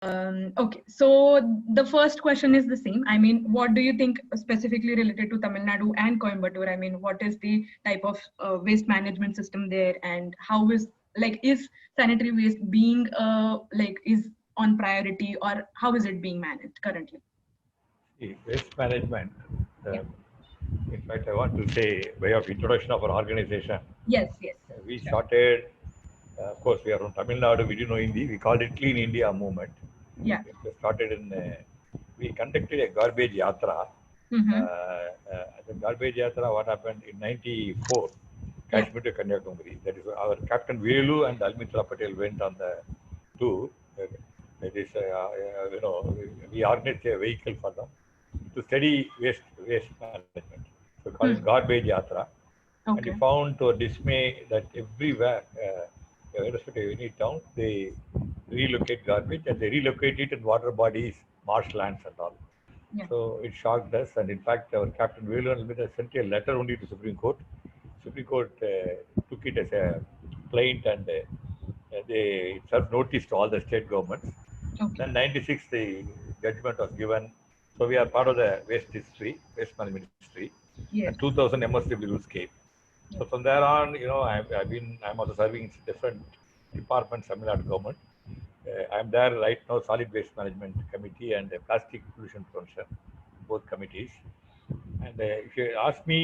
Okay, so the first question is the same. I mean, what do you think specifically related to Tamil Nadu and Coimbatore? I mean, what is the type of waste management system there, and how is sanitary waste being is on priority, or how is it being managed currently? See, waste management. Yeah. Um, in fact, I want to say, way of introduction of our organization, Yes. Yes. we Sure. started. Of course, we are from Tamil Nadu. We didn't know Hindi. We called it Clean India Movement. Yeah. We started in. We conducted a garbage yatra. Mm-hmm. The garbage yatra. What happened in '94? Yeah. Kashmir to Kanyakumari. That is our Captain Velu and Almitra Patel went on the tour. That is, we organized a vehicle for them to study waste management. So we call it Hmm. garbage yatra. And we Okay. found to our dismay that everywhere, irrespective of any town, they relocate garbage and they relocate it in water bodies, marshlands and all. Yeah. So it shocked us, and in fact, our Captain Velu and Almitra sent a letter only to Supreme Court. Supreme Court took it as a plaint and they served notice to all the state governments. Okay. Then 96, the judgment was given. So we are part of the waste management history. And Yes. 2000 MSW rules came. Yeah. So from there on, I'm also serving in different departments, Tamil Nadu government. I'm there right now, solid waste management committee and plastic pollution prevention, both committees. And if you ask me,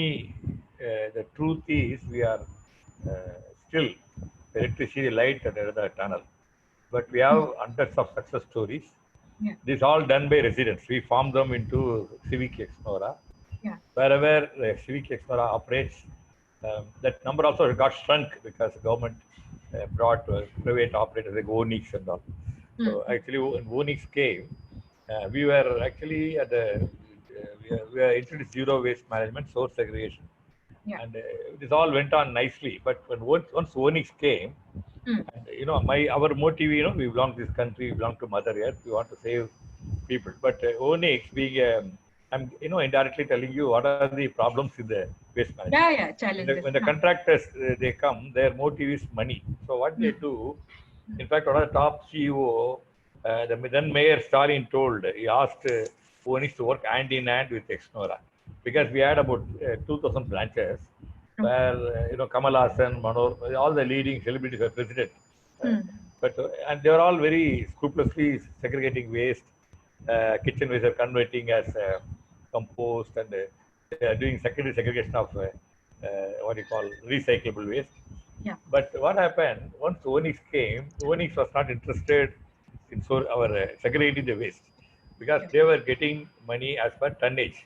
the truth is we are still the electricity light at the end of the tunnel. But we have Hmm. hundreds of success stories. Yeah. This all done by residents. We form them into Civic Explora. Yeah. Wherever the Civic Explora operates, that number also got shrunk because the government brought private operators like Onix and all. So Mm-hmm. actually, when Onix came, we were actually at the we are introduced zero waste management, source segregation, Yeah. and this all went on nicely. But when once Onix came, Mm. and our motive, we belong to this country, we belong to Mother Earth, we want to save people. But Onix being, I'm indirectly telling you what are the problems in the waste management. Yeah. Yeah. When Challenges. the Huh. contractors they come, their motive is money. So what they Mm. do, in fact, one of the top CEO, the then Mayor Stalin told, he asked Onix to work hand in hand with Exnora because Yeah. we had about 2,000 branches Okay. where Kamal Hassan, Manor, all the leading celebrities were president. Uh, Hmm. and they are all very scrupulously segregating waste. Kitchen waste are converting as compost, and they are doing secondary segregation of what you call recyclable waste. Yeah. But what happened once Onix came? Onix was not interested in our segregating the waste because Yeah. they were getting money as per tonnage.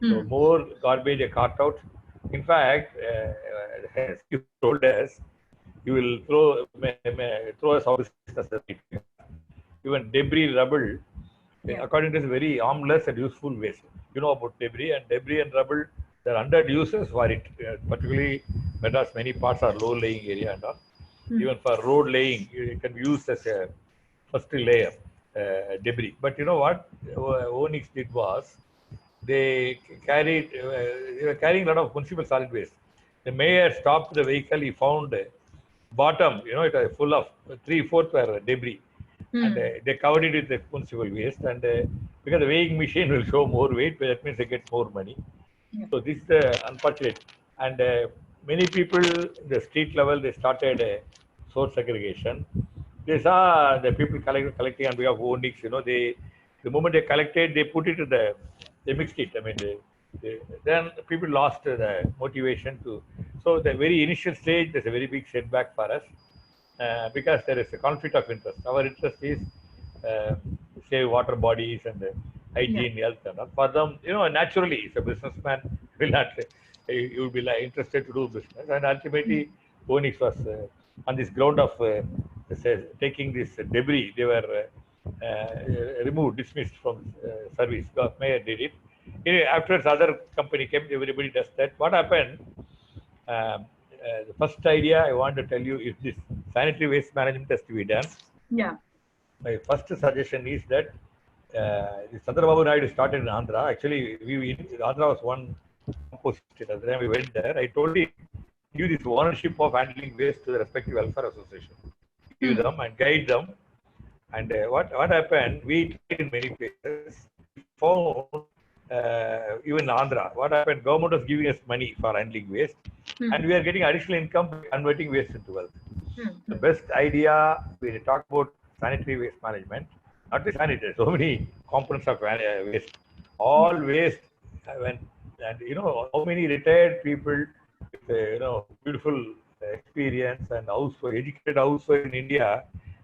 So Hmm. more garbage are cart out. In fact, CEO told us, "You will throw us out of business if even debris rubble, Yeah. according to this, very harmless and useful waste. You know about debris and rubble. There are 100 uses for it, particularly Madras. Many parts are low-lying area and all. Hmm. Even for road laying, it can be used as a first layer debris. But you know what Onix did was they they were carrying a lot of municipal solid waste. The mayor stopped the vehicle. He found bottom, it was full of three-fourths were debris, and Hmm. they covered it with the municipal waste. And because the weighing machine will show more weight, but that means they get more money. Yeah. So this is unfortunate. And many people, the street level, they started source segregation. They saw the people collecting on behalf of Onix. The moment they collected, they put it in they mixed it. I mean, then people lost the motivation to. So the very initial stage, there's a very big setback for us because there is a conflict of interest. Our interest is uh, save water bodies and Yeah. hygiene, health, and all. For them, naturally, if a businessman will not, he will be interested to do business. And Hmm. ultimately, Onix was on this ground of taking this debris, they were removed, dismissed from service. The mayor did it. Afterwards, other company came, everybody does that. What happened? The first idea I want to tell you is this sanitary waste management has to be done. Yeah. My first suggestion is that Chandrababu Naidu started in Andhra. Actually, Andhra was one compost state. At the time we went there, I told him, give this ownership of handling waste to the respective welfare association. Give Hmm. them and guide them And what happened? We tried in many places. We found even Andhra. What happened? Government was giving us money for handling waste, Hmm. and we are getting additional income by converting waste into wealth. Hmm. The Hmm. best idea when you talk about sanitary waste management, not the sanitary, so many components of waste. Yeah. All waste, when and how many retired people with beautiful experience and housewife, educated housewife in India,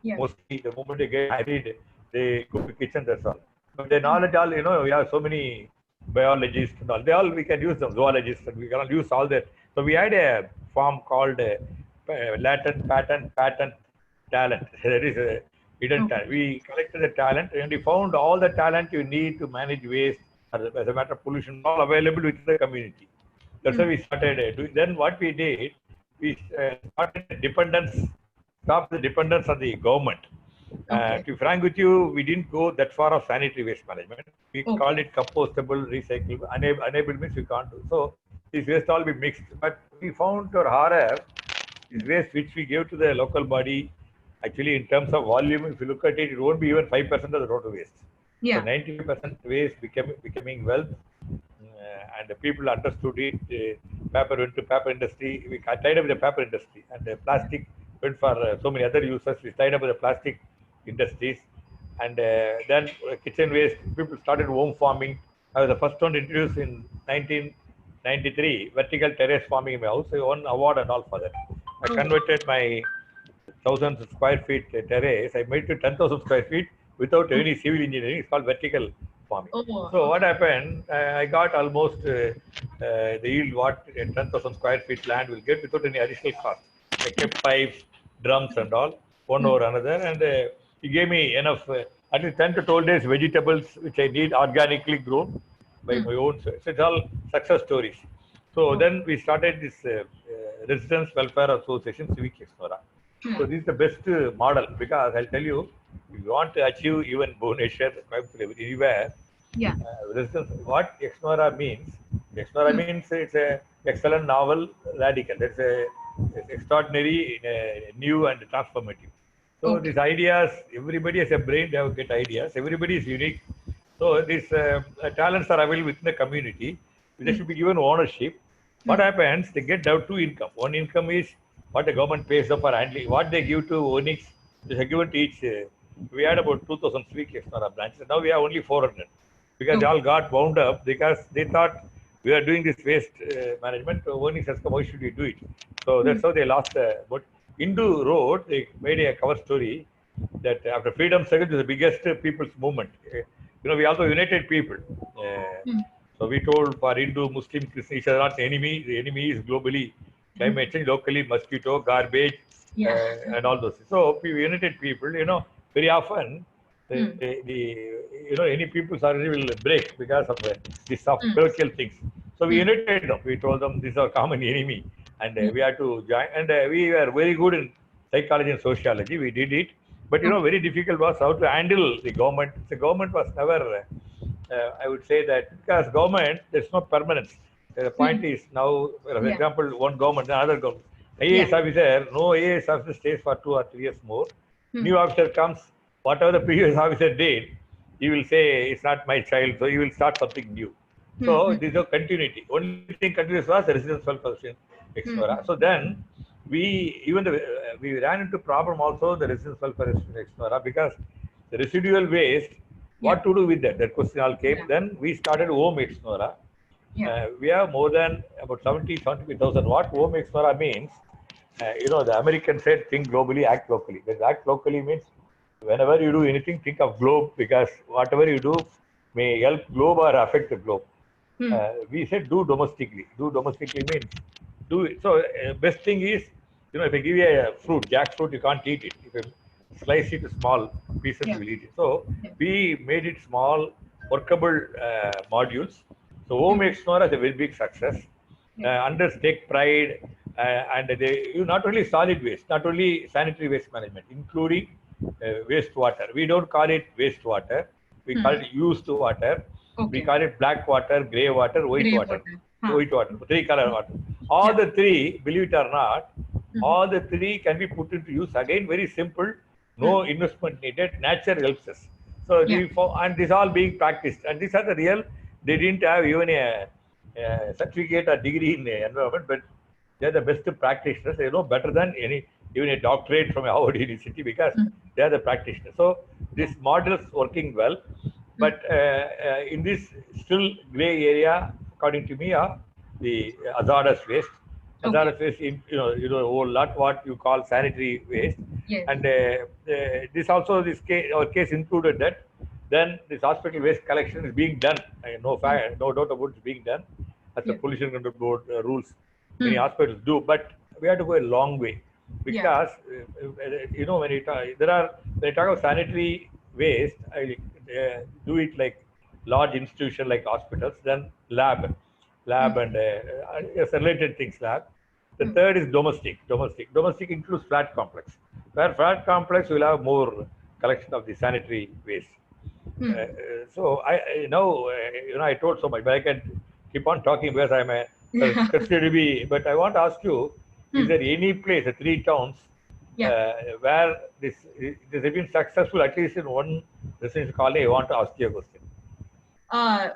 Yeah. mostly the moment they get married, they go to kitchen. That's all. But the Hmm. knowledge, all we have so many biologists and all. They all we can use them, zoologists, and we can use all that. So we had a farm called latent, patent, talent. There is a hidden Okay. talent. We collected the talent and we found all the talent you need to manage waste as a matter of pollution, all available within the community. That's why Hmm. we started doing. Then what we did, we started dependence, stop the dependence on the government. Okay. To be frank with you, we didn't go that far of sanitary waste management. We called Okay. it compostable, recyclable. Unable means we can't do. So these waste all be mixed. But we found our horror, this waste which we gave to the local body, actually in terms of volume, if you look at it, it won't be even 5% of the total waste. So Yeah. 90% waste becoming wealth, and the people understood it. Paper went to paper industry. We tied up with the paper industry, and the plastic went for so many other uses. We tied up with the plastic industries, and then kitchen waste. People started home farming. I was the first one to introduce in 1993 vertical terrace farming in my house. I won award and all for that. I Oh. converted my 1,000 square feet terrace. I made it to 10,000 square feet without Oh. any civil engineering. It's called vertical farming. Oh. So what Okay. happened? I got almost the yield what 10,000 square feet land will get without any additional cost. I kept pipes, drums, and all one Hmm. over another, and he gave me enough. At least 10 to 12 days vegetables which I need organically grown by Hmm. my own. So it's all success stories. So Okay. then we started this Residence Welfare Association Civic Explora. So Hmm. this is the best model because I'll tell you, if you want to achieve even Bhubaneswar, Coimbatore, anywhere, Yeah. resistance, what Exnora means, Exnora Hmm. means it's a excellent novel, radical. It's extraordinary, new and transformative. So Okay. these ideas, everybody has a brain, they have get ideas. Everybody is unique. So these talents are available within the community. They Hmm. should be given ownership. What Hmm. happens? They get down two income. One income is what the government pays them for handling. What they give to Onyx, they are given to each. We had about 2,000 Sweek Explora branches. Now we have only 400 because they Okay. all got wound up because they thought we are doing this waste management. Onyx has come, why should we do it? So Hmm. that's how they lost. But Hindu Road, they made a cover story that after freedom struggle is the biggest people's movement. We also united people. Uh, Hmm. so we told for Hindu, Muslim, Christian, each are not enemy. The enemy is globally climate change, locally mosquito, garbage, Yeah. and all those. So we united people. Very often Hmm. any people's already will break because of these soft Hmm. parochial things. So we Hmm. united them. We told them this is our common enemy, and Yeah. we had to join. And we were very good in psychology and sociology. We did it, but Okay. very difficult was how to handle the government. The government was never. I would say that because government there's no permanence. The point Hmm. is now, for Yeah. example, one government, another government. Yeah. IAS officer, no IAS officer stays for 2 or 3 years more. Hmm. New officer comes, whatever the previous officer did, he will say it's not my child, so he will start something new. Hmm. So Hmm. this is a continuity. Only thing continuous was the residence welfare Hmm. explora. Hmm. So then we ran into problem also the residence welfare explora because the residual waste, Yeah. what to do with that? That question all came. Yeah. Then we started home explora. Yeah. We have more than about 75,000. What home explora means, the American said think globally, act locally. That act locally means whenever you do anything, think of globe because whatever you do may help globe or affect the globe. Hmm. We said do domestically. Do domestically means do it. So best thing is, if I give you a fruit, jackfruit, you can't eat it. If you slice it to small pieces, Yeah. you will eat it. So Yeah. we made it small, workable modules. So home Hmm. Explore is a very big success. Yeah. Under take pride, and they not only solid waste, not only sanitary waste management, including wastewater. We don't call it wastewater. We call Hmm. it used water. We Okay. call it black water, gray water, Grey water. Huh. white water, three color water. All Yeah. the three, believe it or not, Hmm. all the three can be put into use again. Very simple. no investment needed. Nature helps us. So Yeah. and this all being practiced, and these are the real. They didn't have even a certificate or degree in the environment, but they're the best practitioners. They know better than any, even a doctorate from Harvard University, because Mm. they are the practitioners. So this model is working well, Mm. but in this still gray area, according to me, are the hazardous waste. Okay. Hazardous waste, in, a whole lot what you call sanitary waste, Yes. and this also this case, our case included that. Then this hospital waste collection is being done. No Mm. fact, no doubt about it's being done as the Yeah. pollution control board rules. Many Mm. hospitals do, but we have to go a long way, Yeah. because when you talk, there are when you talk about sanitary waste, I do it like large institution like hospitals, then lab Mm. and yes, related things lab. The Mm. third is domestic includes flat complex, where flat complex will have more collection of the sanitary waste. Mm. So I know I told so much, but I can keep on talking because I'm a Yeah. considered to be. But I want to ask you: is Mm. there any place, the three towns, Yeah. where this has been successful at least in one residential colony? I want to ask you a question. Uh,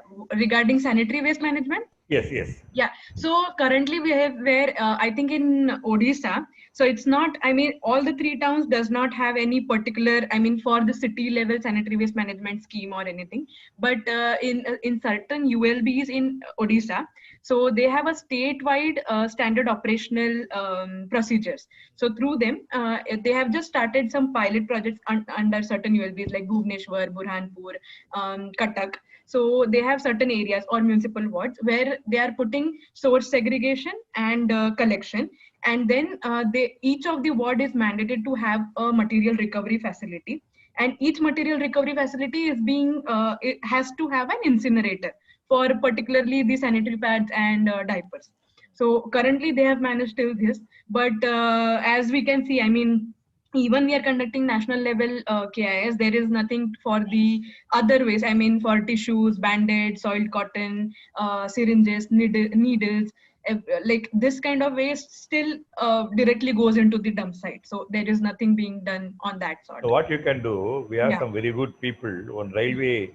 Regarding sanitary waste management. Yes, yes. Yeah. So currently we have where I think in Odisha. So it's not. I mean, all the three towns does not have any particular. I mean, for the city level sanitary waste management scheme or anything. But in certain ULBs in Odisha, so they have a statewide standard operational procedures. So through them, they have just started some pilot projects under certain ULBs like Bhubaneswar, Burhanpur, Cuttack. So they have certain areas or municipal wards where they are putting source segregation and collection, and then they each of the ward is mandated to have a material recovery facility, and each material recovery facility is being it has to have an incinerator for particularly the sanitary pads and diapers. So currently they have managed till this, but as we can see, I mean, even we are conducting national level KIS, there is nothing for the other ways. I mean, for tissues, band-aids, soiled cotton, syringes, needles, like this kind of waste still directly goes into the dump site. So there is nothing being done on that So sort. what you can do, we have Yeah. some very good people. One railway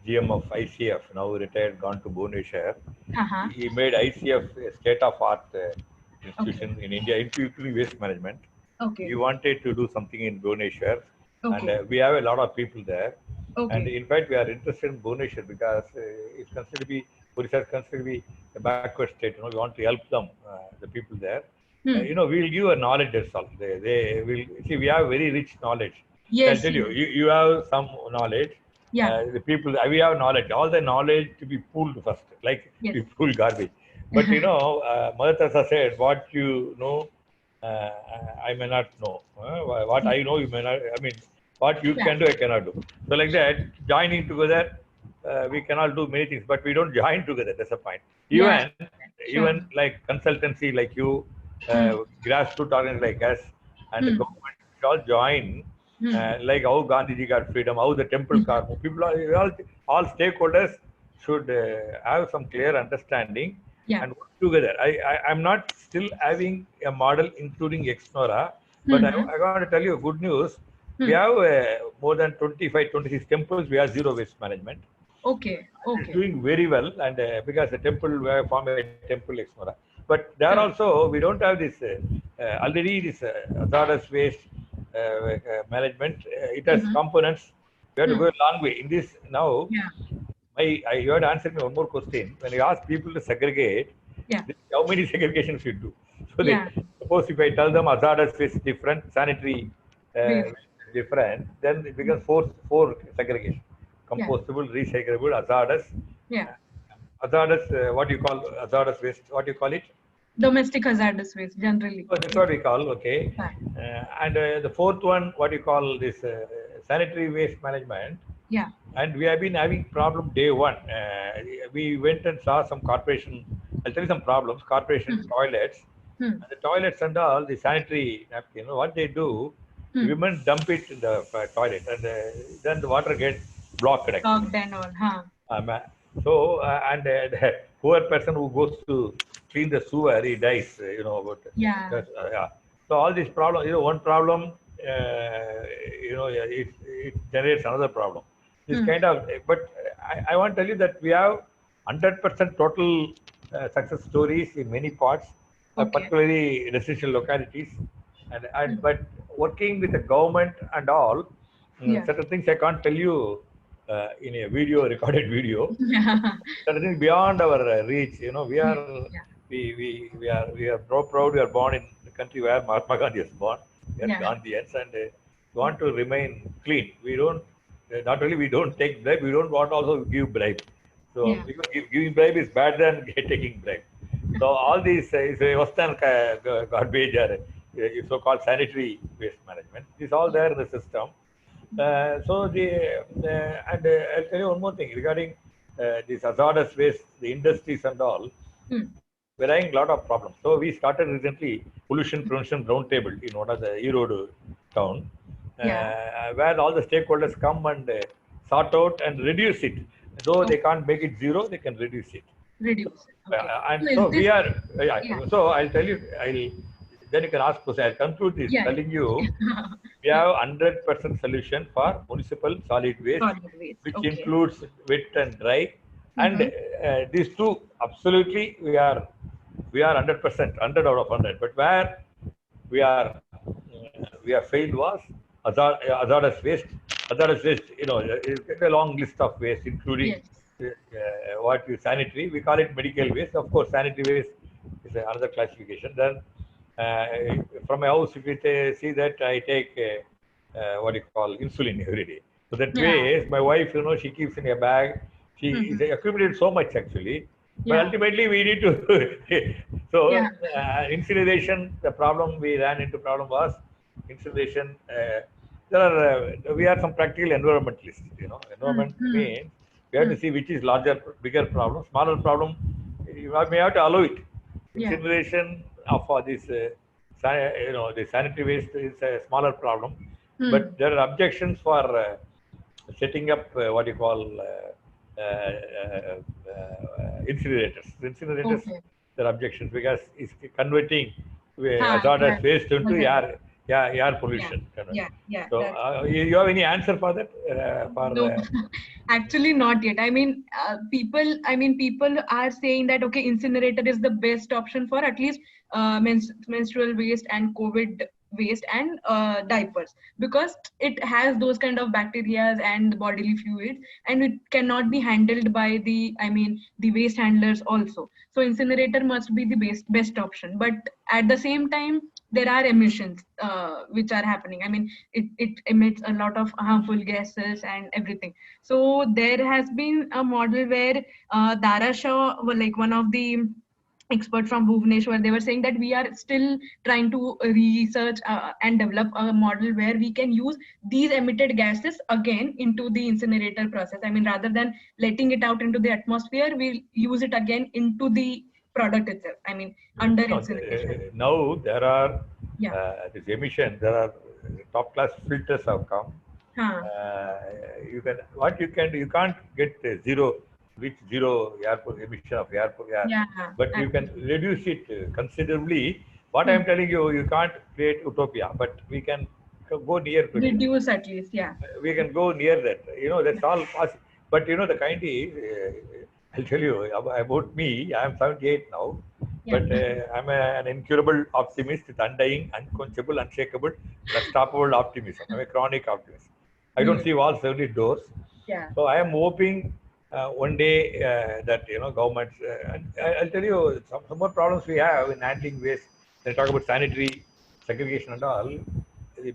GM of ICF, now retired, gone to Bhubaneswar. Uh-huh. He made ICF a state-of-art Okay. institution in India, including waste management. He Okay. wanted to do something in Bhubaneswar, and Okay. we have a lot of people there. And Okay. in fact, we are interested in Bhubaneswar because it's considered to be, Odisha is considered to be a backward state. We want to help them, the people there. Hmm. We'll give a knowledge that's all. They will see. We have very rich knowledge. So I'll Yes. tell you, Yes. you have some knowledge. Yeah. The people, we have knowledge. All the knowledge to be pooled first, like Yes. we pool garbage. But Mother Teresa said, "What you know, uh, I may not know. What I know, you may not. I mean, what you Yeah. can do, I cannot do." So like that, joining together, we cannot do many things. But we don't join together. That's the point. Yeah. Even Sure. like consultancy like you, Hmm. grassroots organizations like us, and the Hmm. government should all join. Hmm. Like how Gandhiji got freedom, how the temple Hmm. car, people are all stakeholders should have some clear understanding Yeah. and work together. I'm not still having a model including Exnora, but Hmm. I want to tell you good news. We Hmm. have more than 25, 26 temples. We have zero waste management. Okay. It's Okay. doing very well, and because the temple, we have formed a temple Exnora. But there Sure. also, we don't have this already this hazardous waste management. It has Hmm. components. We have to Hmm. go a long way. In this now, Yeah. you had answered me one more question. When you ask people to segregate, Yeah. how many segregations you do? So they Yeah. suppose if I tell them hazardous waste is different, sanitary Waste. waste is different, then it Hmm. becomes four segregation: Yeah. compostable, recyclable, hazardous. Yeah. Hazardous, what you call hazardous waste? What you call it? Domestic hazardous waste generally. Oh, that's Yeah. what we call, okay. Yeah. And the fourth one, what you call this sanitary waste management. Yeah. And we have been having problem day one. We went and saw some corporation. I'll tell you some problems. Corporation Hmm. toilets, Hmm. and the toilets and all the sanitary napkin. What they do, the Hmm. women dump it in the toilet, and then the water gets blocked actually. Locked and all. Huh. Uh, so and the poor person who goes to clean the sewer, he dies. About Yeah. yeah. So all these problems. One problem. it generates another problem. This Hmm. kind of, but I want to tell you that we have 100% total success stories in many parts, Okay. particularly residential localities, and Hmm. but working with the government and all, Yeah. certain things I can't tell you in a video, recorded video. Yeah. Certain things beyond our reach. We Yeah. are Yeah. we are so proud. We are born in the country where Mahatma Gandhi was born. We are Yeah. Gandhians, and we Yeah. want to remain clean. We don't not only we don't take bribe, we don't want also give bribe. So Yeah. because giving bribe is better than taking bribe. So all these is a Western garbage or so-called sanitary waste management is all Yeah. there in the system. So and I'll tell you one more thing regarding this hazardous waste, the industries and all. Hmm. We're having a lot of problems. So we started recently pollution prevention roundtable in one of the E-road town, Yeah. where all the stakeholders come and sort out and reduce it. Though they Okay. can't make it zero, they can reduce it. Reduce it. Okay. And So is so we this? are, Yeah. so I'll tell you, then you can ask question. I'll conclude this Yeah. telling you we Yeah. have 100% solution for municipal solid waste, Solid waste. which Okay. includes wet and dry. And Mm-hmm. these two, absolutely, we are 100%, 100 out of 100. But where we have failed was hazardous waste. Hazardous waste, is a long list of waste, including Yes. what you sanitary. We call it medical waste. Of course, sanitary waste is another classification. Then, from my house, if you see that I take what you call insulin every day. So that Yeah. way, my wife, she keeps in a bag. She is Mm-hmm. accumulated so much actually, but Yeah. ultimately we need to. So Yeah. incineration, the problem we ran into problem was incineration. We are some practical environmentalists. Environment Mm-hmm. means we have to see which is larger, bigger problem, smaller problem. May have to allow it. Yeah. Incineration of this, the sanitary waste is a smaller problem, Hmm. but there are objections for setting up what you call incinerators. Incinerators, Okay. there are objections because it's converting Yeah. hazardous waste into Hazardous. air Yeah. pollution. Yeah. Yeah. So, That's you have any answer for that? no. Actually, not yet. People are saying that okay, incinerator is the best option for at least menstrual waste and COVID waste and diapers, because it has those kind of bacteria and bodily fluids, and it cannot be handled by the waste handlers also. So incinerator must be the best option. But at the same time, there are emissions which are happening. It emits a lot of harmful gases and everything. So there has been a model where Dara Shah, well, like one of the expert from Bhubaneswar, they were saying that we are still trying to research and develop a model where we can use these emitted gases again into the incinerator process. Rather than letting it out into the atmosphere, we'll use it again into the product itself. Under No, incineration. now there are Yeah. this emission. There are top class filters have come. Huh. You can do. You can't get reach zero emission of air, Yeah. but you can Absolutely. reduce it considerably. What I Hmm. am telling you, you can't create utopia, but we can go near to it. Reduce at least. Yeah. We can go near that. Yeah. That's all possible. But the kind is, I'll tell you about me. I am 78 now, Yeah. but I'm an incurable optimist with undying, unquenchable, unshakable, unstoppable optimism. I'm a chronic optimist. I don't Hmm. see walls, only doors. Yeah. So I am hoping one day that governments. I'll tell you some more problems we have in handling waste. They talk about sanitary segregation and all.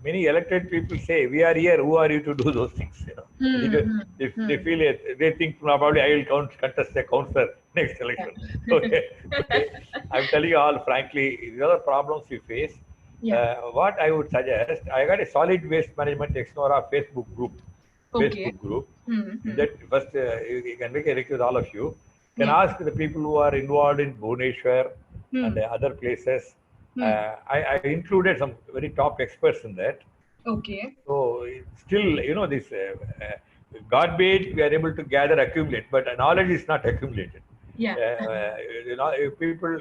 Many elected people say, "We are here. Who are you to do those things?" Hmm. Hmm. They Hmm. feel it. They think probably I will contest a councillor next Yeah. election. Okay, okay. I'm telling you all frankly, these are the problems we face. Yeah. What I would suggest, I got a solid waste management Exnora Facebook group. Okay. Facebook group. Hmm. In Hmm. that, first, you can make a request, all of you can Yeah. ask the people who are involved in Bhubaneswar and Hmm. other places. Hmm. I included some very top experts in that. Okay. So still, this garbage we are able to gather, accumulate, but knowledge is not accumulated. Yeah. If people,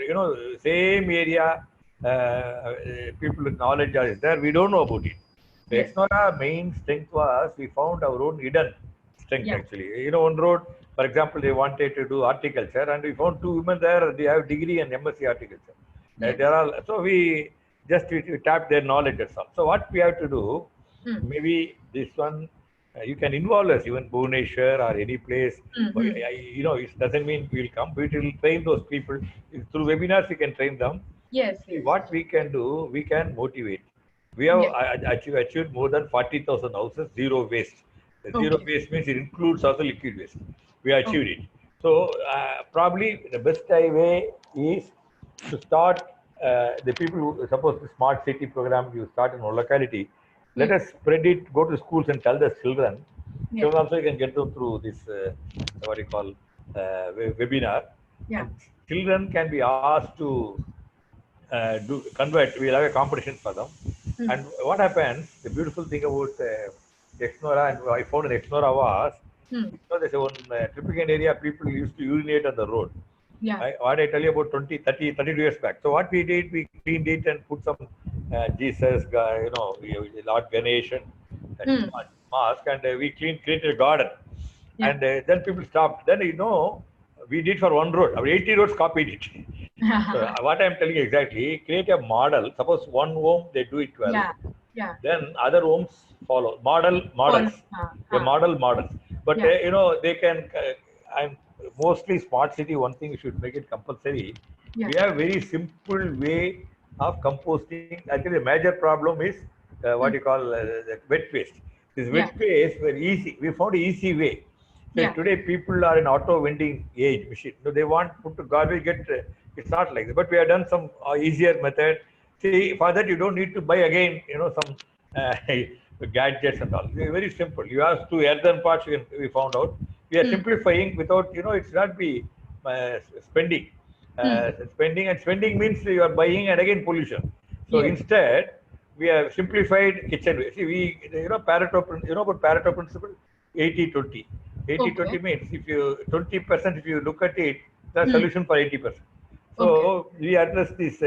same area, people with knowledge are there, we don't know about it. The Yes. Exnora main strength was we found our own hidden strength Yeah. actually. On road, for example, they wanted to do horticulture, and we found two women there. They have degree and MSc horticulture. Yes. There are so we tap their knowledge or something. So what we have to do, Hmm. maybe this one you can involve us even Bhubaneswar or any place. But Hmm. it doesn't mean we will come. We will train those people through webinars. We can train them. Yes. See, Yes. what we can do, we can motivate. We have Yes. achieved more than 40,000 houses, zero waste. The zero Okay. waste means it includes also liquid waste. We achieved Okay. it. So, probably the best way is to start the people who, suppose the smart city program you start in a locality, let Hmm. us spread it, go to schools and tell the children. Yes. Children also you can get them through this, what you call, webinar. Yeah. And children can be asked to do convert. We'll have a competition for them. Hmm. And what happens? The beautiful thing about Exnora and I found in Exnora was, Hmm. there's one Triplicane area people used to urinate on the road. Yeah. What I tell you about 20, 30, 32 years back. So what we did, we cleaned it and put some Jesus, Lord Ganesh and Hmm. mask, and we created a garden. Yeah. And then people stopped. Then we did for one road. Our 80 roads copied it. So what I'm telling you exactly, create a model. Suppose one home they do it well, Yeah. Yeah. then other homes follow. Models, Follow. a models. But Yeah. they can. I'm mostly smart city. One thing we should make it compulsory. Yeah. We have very simple way of composting. Actually, the major problem is what Hmm. you call the wet waste. This Yeah. wet waste were easy. We found an easy way. So Yeah. today people are in auto vending age machine. So they want put to garbage get. It's not like that. But we have done some easier method. See, for that you don't need to buy again. Some uh, gadgets and all. They're very simple. You have two earthen parts. We found out. We are Hmm. simplifying without. It's not be spending. Hmm. Spending means you are buying and again pollution. So Yes. instead, we have simplified kitchen waste. See, about Pareto principle, 80-20. 80-20 Okay. means if you 20% if you look at it, the Hmm. solution for 80%. Okay. So we address this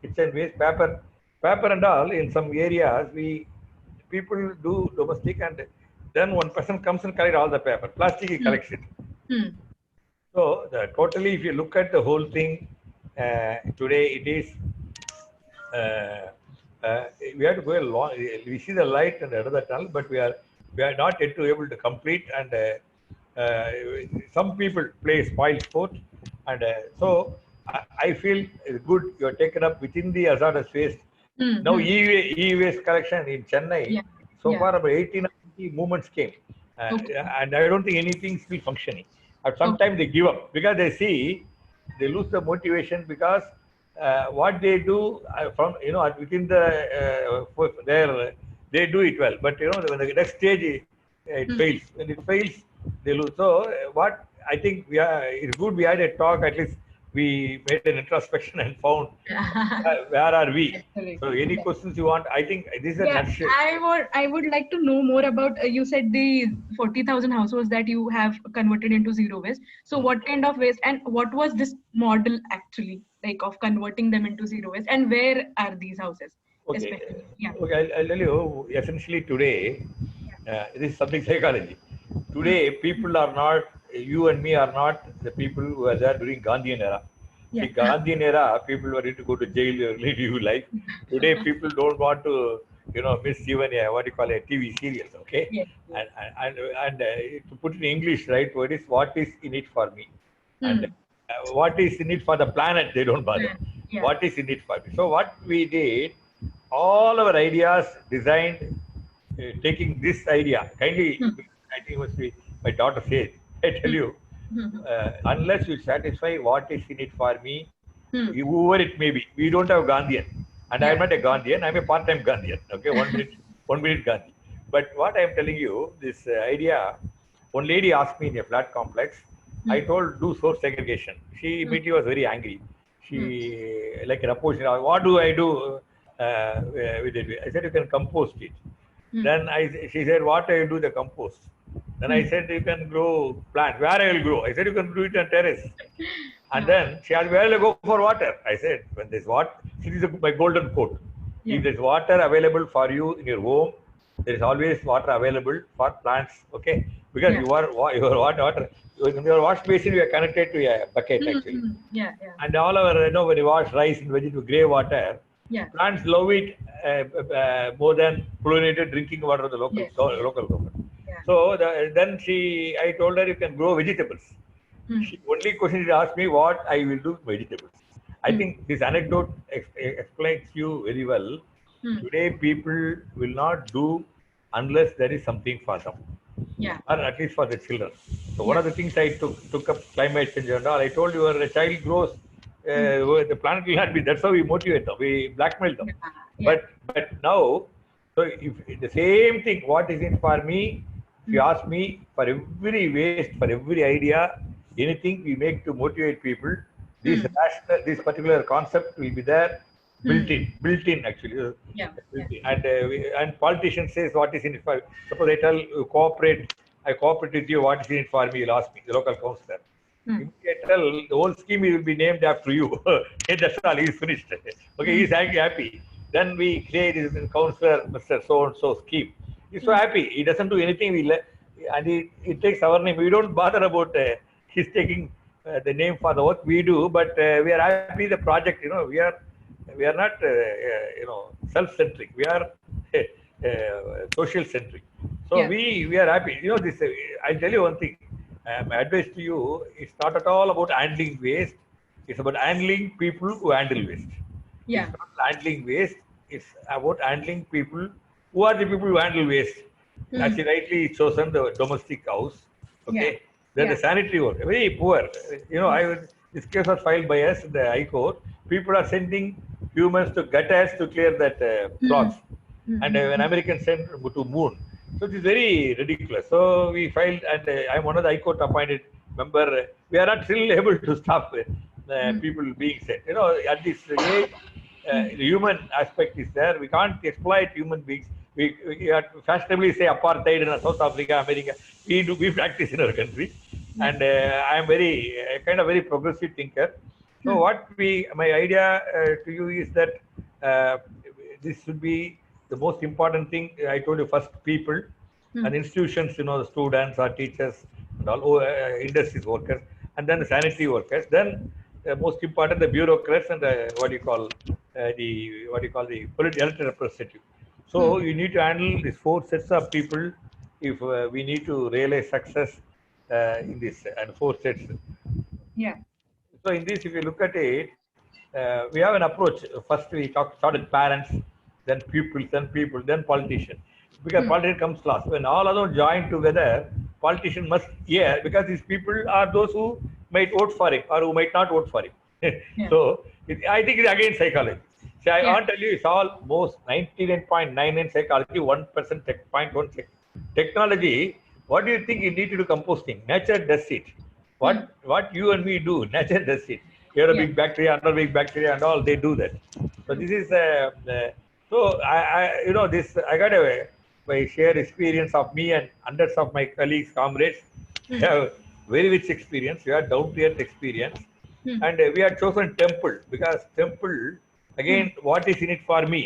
kitchen waste, paper and all in some areas. We people do domestic and then one person comes and collect all the paper. Plastic he Hmm. collects it. Hmm. So totally, if you look at the whole thing, today it is uh, we have to go a long. We see the light and another tunnel, but we are not yet to able to complete. And uh, some people play spoil sport, and I feel good. You are taken up within the hazardous waste. Hmm. Now Hmm. e-waste collection in Chennai. Yeah. So Yeah. far, about 18 or 20 movements came, Okay. and I don't think anything is still functioning. At some Okay. time they give up because they see they lose the motivation because what they do from within their they do it well, but when the next stage it Hmm. fails. When it fails, they lose. So what I think it's good we had a talk. At least we made an introspection and found where are we. So Absolutely. any Yeah. questions you want? I think this is a Yeah, nutshell. I would like to know more about you said the 40,000 households that you have converted into zero waste. So Hmm. what kind of waste and what was this model actually like of converting them into zero waste and where are these houses Okay, especially? Yeah. I'll tell you. Essentially, today, Yeah. this is something psychology. Hmm. Today, people are not. You and me are not the people who were there during Gandhian era. See, Yeah. Gandhian era, people were ready to go to jail or live life. Today, people don't want to, miss even what you call a TV serials. Okay, Yes. Yes. and to put it in English, right? What is in it for me, and Hmm. what is in it for the planet? They don't bother. Yeah. Yeah. What is in it for me? So what we did, all our ideas designed taking this idea kindly. Hmm. I think it must be my daughter says. I tell Hmm. you, Hmm. unless you satisfy what is in it for me, Hmm. whoever it may be, we don't have Gandhian, and I'm Yeah. not a Gandhian. I'm a part-time Gandhian. Okay, 1 minute Gandhi. But what I'm telling you, this idea, one lady asked me in a flat complex. I Hmm. told do source segregation. She Hmm. immediately was very angry. Hmm. She like an opposition. What do I do with it? I said you can compost it. Hmm. Then she said, what I will do the compost. Then I Hmm. said, you can grow plant. Where I will grow? I said, you can do it on terrace. And Yeah. then she asked, where will I go for water? I said, when this what? This is my golden quote. Yeah. If there's water available for you in your home, there is always water available for plants. Okay, because Yeah. your water in your wash basin you are connected to a bucket actually, Yeah. Yeah. and all our when you wash rice and vegetable grey water, Yeah. plants love it more than chlorinated drinking water of the local Yes. Yes. local government. Yeah. So then I told her you can grow vegetables. Hmm. She only question she asked me what I will do with vegetables. I Hmm. think this anecdote explains you very well. Hmm. Today people will not do unless there is something for them, Yeah. or at least for the children. So one Yeah. of the things I took up climate change and all. I told you, a child grows, Hmm. the planet will not be. That's how we motivate them. We blackmail them. Yeah. Yeah. But now, so if the same thing, what is it for me? If you Hmm. ask me, for every waste, for every idea, anything we make to motivate people, Hmm. this particular concept will be there, Hmm. built in actually, Yeah. Yeah. built in. And politician says what is in it for. Suppose I tell you cooperate, I cooperate with you. What is in it for me? You'll ask me, the local councillor. Hmm. If I tell the whole scheme will be named after you. That's all. He's finished. Okay, Hmm. he's happy. Then we create his councillor, Mr. So and so scheme. He's so Hmm. happy. He doesn't do anything. And he takes our name. We don't bother about he's taking the name for the work we do, but we are happy. The project, we are not self-centric. We are social centric. So Yeah. we are happy. This. I'll tell you one thing. My advice to you is not at all about handling waste. It's about handling people who handle waste. It's Yeah. not handling waste. It's about handling people. Who are the people who handle waste? As Hmm. you rightly chosen, the domestic house. Yeah. Okay. Then the Yeah. sanitary worker, very poor. Hmm. This case was filed by us in the High Court. People are sending humans to gutters to clear that Hmm. cloths, Hmm. and Hmm. an American sent to moon. So this is very ridiculous. So we filed, and I'm one of the High Court appointed member. We are not still able to stop Hmm. people being sent. At this age, Hmm. the human aspect is there. We can't exploit human beings. We fashionably say apartheid in South Africa, America. We practice in our country, Yeah. and I am very kind of very progressive thinker. So Hmm. my idea to you is that uh, this should be the most important thing. I told you first people Hmm. and institutions, the students or teachers and all industries workers, and then the sanitary workers. Then most important the bureaucrats and the political elected representative. Hmm. So you need to handle these four sets of people if we need to realize success in this and four sets. Yeah. So in this, if you look at it, we have an approach. First, we started parents, then pupils, then politician. Because Hmm. politician comes last. When all of them join together, politician must because these people are those who might vote for him or who might not vote for him. Yeah. So I think it's again psychology. See, I Yeah. want to tell you, it's all most 99.99 psychology, 1% tech, 0.1 technology. What do you think you need to do composting? Nature does it. Hmm. What you and me do, nature does it. You're a Yeah. big bacteria, another big bacteria, and all they do that. So True. this is so this I got a my shared experience of me and hundreds of my colleagues, comrades. We Hmm. have very rich experience. We have down to earth experience, Hmm. and we have chosen temple because temple Hmm. again. What is in it for me?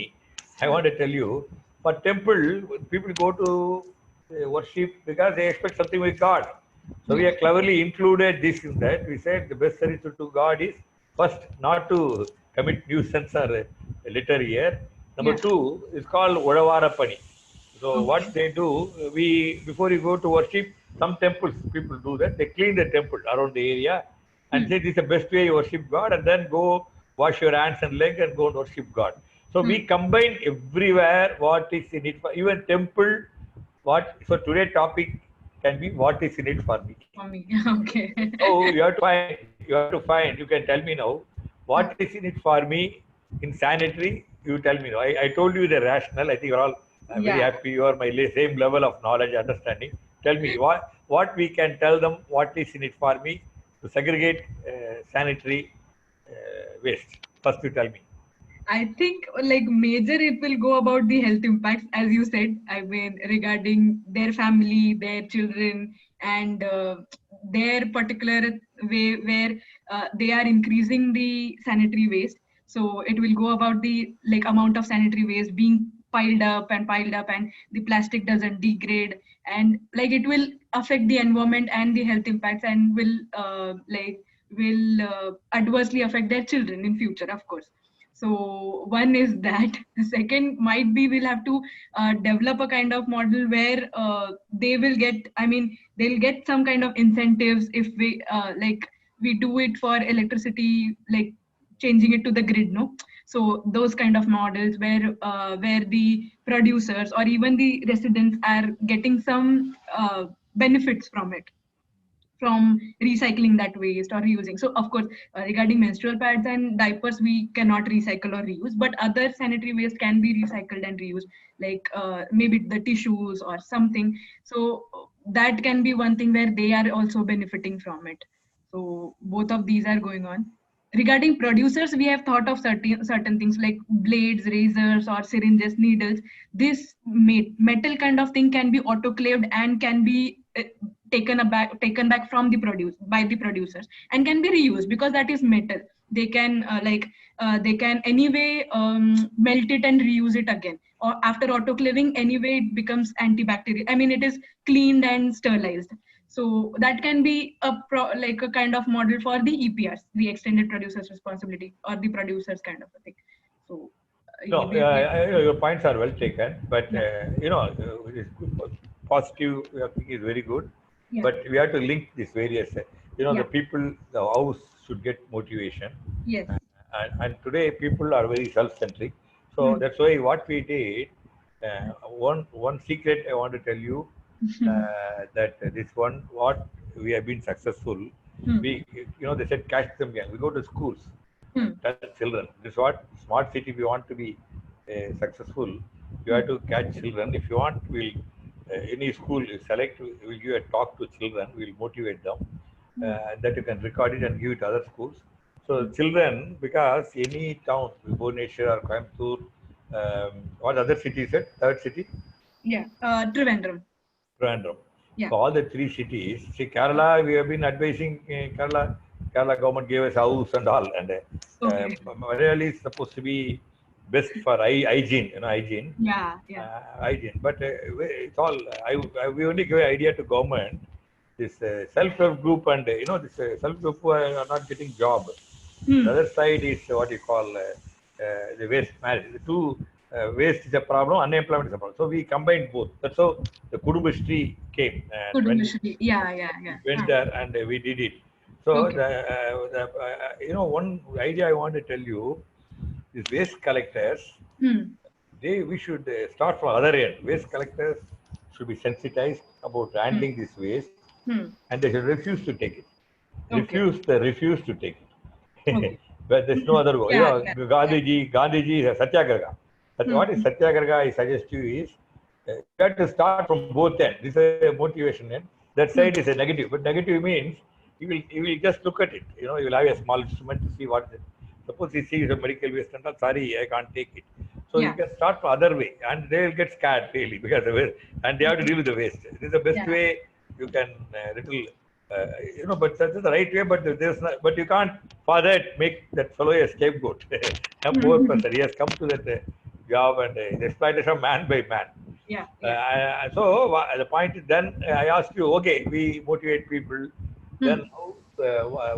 I Hmm. want to tell you. For temple, people go to worship because they expect something with God. So we Yeah. have cleverly included this in that. We said the best service to God is first not to commit nuisance or litter here. Number Yeah. two is called Odavara. So Okay. what they do, we before you go to worship, some temples people do that. They clean the temple around the area and Hmm. say this is the best way you worship God, and then go wash your hands and legs and go and worship God. So Hmm. we combine everywhere what is in it for even temple. So today topic can be what is in it for me. For me. Okay. So you have to find. You can tell me now Hmm. what is in it for me in sanitary. You tell me now. I told you the rational. I think you're all very Yeah. happy. You are my same level of knowledge, understanding. Tell me what we can tell them. What is in it for me to segregate sanitary waste? First, you tell me. I think like major it will go about the health impacts, as you said. I mean, regarding their family, their children, and their particular way where they are increasing the sanitary waste. So it will go about the like amount of sanitary waste being piled up, and the plastic doesn't degrade, and like it will affect the environment and the health impacts, and will adversely affect their children in future, of course. So one is that. The second might be we'll have to develop a kind of model where they will get, I mean, they'll get some kind of incentives if we we do it for electricity, like changing it to the grid, no? So those kind of models where the producers or even the residents are getting some benefits from it, from recycling that waste or reusing. So of course, regarding menstrual pads and diapers, we cannot recycle or reuse, but other sanitary waste can be recycled and reused, like maybe the tissues or something. So that can be one thing where they are also benefiting from it. So both of these are going on. Regarding producers, we have thought of certain things like blades, razors, or syringes, needles. This metal kind of thing can be autoclaved and can be taken back from the produce by the producers, and can be reused because that is metal. They can they can anyway melt it and reuse it again, or after autoclaving anyway it becomes antibacterial, I mean it is cleaned and sterilized. So that can be like a kind of model for the EPRs, the extended producers responsibility, or the producers kind of a thing. So No, your points are well taken, but yeah, it's positive. I think is very good, yeah, but we have to link these various. yeah, The people, the house should get motivation, yes, and today people are very self-centric. So hmm. that's why what we did. One secret I want to tell you, that this one what we have been successful. Hmm. We they said catch them young. We go to schools, Hmm. tell children. This is what smart city. If you want to be successful, you Hmm. have to catch children. If you want, we'll any school you select. We'll give a talk to children. We'll motivate them. Hmm. That you can record it and give it to other schools. So Hmm. children, because any town, Bhubaneswar or Coimbatore, what other city is it? Third city, Yeah, Trivandrum. Trivandrum. Yeah. So all the three cities. See, Kerala, we have been advising Kerala. Kerala government gave us house and all, and Okay. Malayali is supposed to be best for hygiene, hygiene, Yeah, yeah. hygiene. But it's all. We only give an idea to government. This self-help group and this self-help group are not getting job. The Hmm. other side is what you call the waste management. The two waste is a problem, unemployment is a problem. So we combined both. That's how the Kudumbashree came. And when Kudumbashree. Yeah, yeah, we yeah. went there and we did it. So Okay. one idea I want to tell you is waste collectors. Hmm. We should start from other end. Waste collectors should be sensitized about Hmm. handling this waste, Hmm. and they should refuse to take it. Okay. Refuse to take it. Okay. But there's no other way. Yeah, yeah, yeah. Gandhiji is a satyagraha. Hmm. What is satyagraha? I suggest you is you have to start from both ends. This is a motivation end. That side Hmm. is a negative. But negative means you will just look at it. You will have a small instrument to see what. Suppose he sees a medical waste and all, sorry, I can't take it. So you Yeah. can start from other way, and they will get scared really because and they have to deal with the waste. This is the best Yeah. way you can little uh, but that's the right way. But there's not, but you can't for that make that fellow a scapegoat, a poor Hmm. person. He has come to that job and the exploitation of man by man. Yeah, yeah. So the point is, then I asked you, okay, we motivate people. Hmm. Then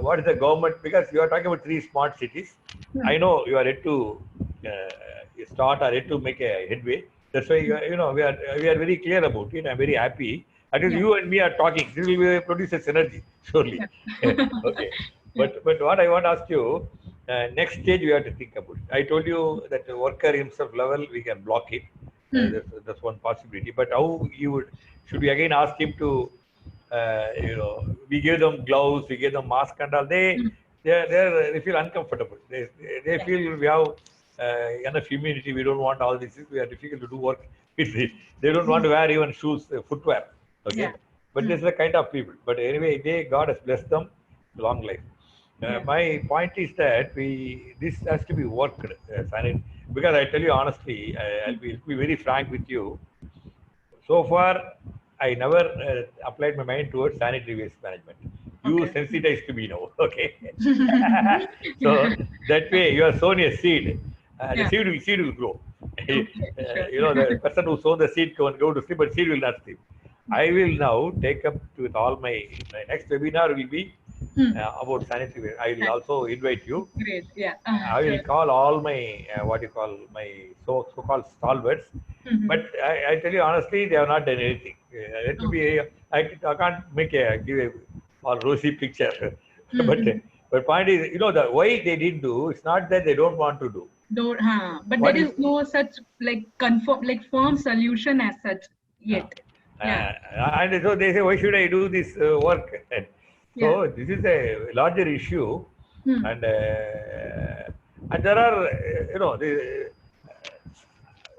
what is the government? Because you are talking about three smart cities. Hmm. I know you are yet to start or yet to make a headway. That's why we are very clear about it. I'm very happy. At least Yeah. you and me are talking. This will produce a synergy, surely. Yeah. Okay. Yeah. But what I want to ask you, next stage we have to think about it. I told you that the worker himself level we can block it. Hmm. That's one possibility. But how you would should we again ask him to we give them gloves, we give them mask and all. Hmm. They feel uncomfortable. They Yeah. feel we have enough humidity. We don't want all this. We are difficult to do work. They don't want Hmm. to wear even shoes, footwear. Yeah. Okay, but Hmm. this is the kind of people. But anyway, God has blessed them long life. Yeah. My point is that this has to be worked, because I tell you honestly, I'll be very frank with you. So far, I never applied my mind towards sanitary waste management. you Okay. sensitized to me now. Okay. So Yeah. that way you are sown a seed. The Yeah. seed will grow. Okay. Sure. The person who sown the seed can go to sleep, but seed will not sleep. I will now take up with all my next webinar will be Hmm. about sanitary ware. I will Thank also invite you. Great. Yeah. I will Sure. call all my what you call my so-called stalwarts, but Mm-hmm. I tell you honestly, they have not done anything. Let me Okay. be. I can't make a give a all rosy picture, but Mm-hmm. but point is, the why they didn't do. It's not that they don't want to do. Don't, but there What is you no such like confirm like firm solution as such uh, yet. Yeah. and so they say, why should I do this work? And Yeah. so this is a larger issue, Hmm. and there are the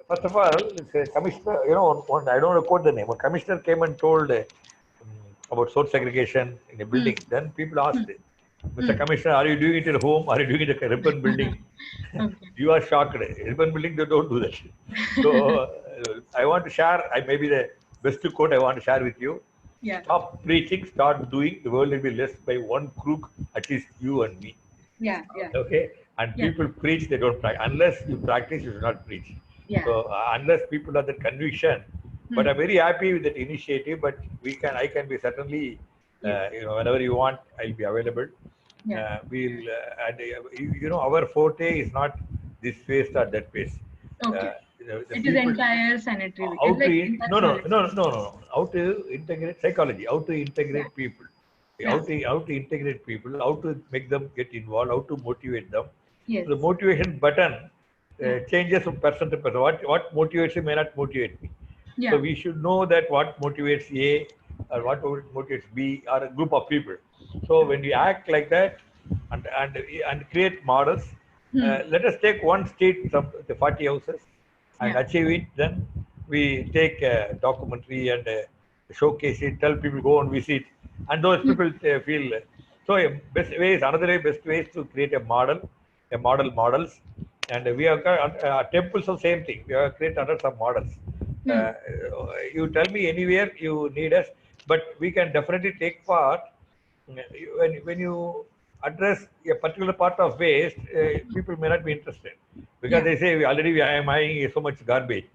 first of all, it's a commissioner, I don't know quote the name. A commissioner came and told about source segregation in a Hmm. building. Then people asked, Hmm. Mr. Hmm. Commissioner, are you doing it at home? Are you doing it at a ribbon building? Okay. You are shocked. Ribbon building, they don't do that. So I want to share, maybe the best quote I want to share with you. Yeah. Stop preaching, start doing. The world will be less by one crook, at least you and me. Yeah. Yeah. Okay, and Yeah. people preach, they don't practice. Unless you practice, you should not preach. Yeah. So unless people have that conviction, but Hmm. I'm very happy with that initiative. But I can be certainly, Yes. whenever you want, I'll be available. Yeah. Our forte is not this phase or that phase. Okay. The It is people entire sanitary. how It's to like entire no no knowledge. no no no no how to integrate psychology, how to Yeah. integrate people, Yeah. how to integrate people, how to make them get involved, how to motivate them. Yes. So the motivation button Yeah. changes from person to person. What motivates you may not motivate me. So Yeah. we should know that what motivates A or what motivates B or a group of people. So when we act like that and create models, Hmm. let us take one street, some the 40 houses, and Yeah. achieve it. Then we take a documentary and showcase it, tell people go and visit, and those Hmm. people feel. So best way is another way. Best way is to create a models, and we have got temples of same thing. We have created hundreds of models. Hmm. Uh, you tell me anywhere you need us, but we can definitely take part when you address a particular part of waste, people may not be interested because Yeah. they say I am buying so much garbage.